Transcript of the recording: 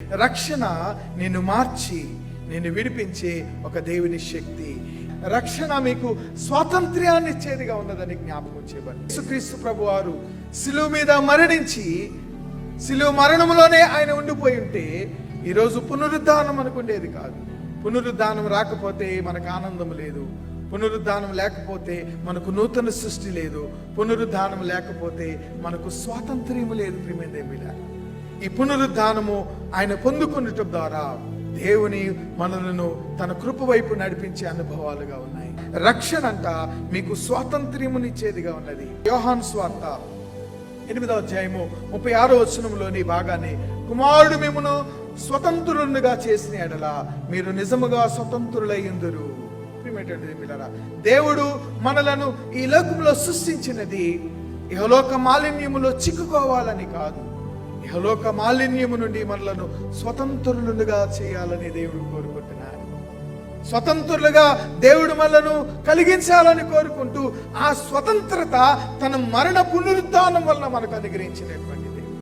రక్షణ నిన్ను మార్చి నిన్ను విడిపించే ఒక దేవుని శక్తి. రక్షణ మీకు స్వాతంత్ర్యాన్ని ఇచ్చేదిగా ఉన్నదని జ్ఞాపకం చేయబడి యేసుక్రీస్తు ప్రభువారు శిలువ మీద మరణించి శిలువ మరణంలోనే ఆయన ఉండిపోయి ఉంటే ఈరోజు పునరుద్ధానం అనుకుండేది కాదు. పునరుద్ధానం రాకపోతే మనకు ఆనందం లేదు, పునరుద్ధానం లేకపోతే మనకు నూతన సృష్టి లేదు, పునరుద్ధానం లేకపోతే మనకు స్వాతంత్ర్యం లేదు. ప్రియమైన ఈ పునరుద్ధానము ఆయన పొందుకున్నట ద్వారా దేవుని మనలను తన కృప వైపు నడిపించే అనుభవాలుగా ఉన్నాయి. రక్షణ అంట మీకు స్వాతంత్ర్యమునిచ్చేదిగా ఉన్నది. యోహాను సువార్త 8వ అధ్యాయము 36వ వచనంలోని భాగాన్ని, కుమారుడు మిమ్మును స్వతంత్రులుగా చేసిన ఎడల మీరు నిజముగా స్వతంత్రులయ్యుందురు. దేవుడు మనలను ఈ లోకంలో సృష్టించినది ఇహలోక మాలిన్యములో చిక్కుకోవాలని కాదు, ఇహలోక మాలిన్యము నుండి మనలను స్వతంత్రులుగా చేయాలని దేవుడు కోరుకుంటున్నాడు. స్వతంత్రులుగా దేవుడు మనలను కలిగించాలని కోరుకుంటూ ఆ స్వతంత్రత తన మరణ పునరుద్ధానం వలన మనకు అనుగ్రహించినటువంటి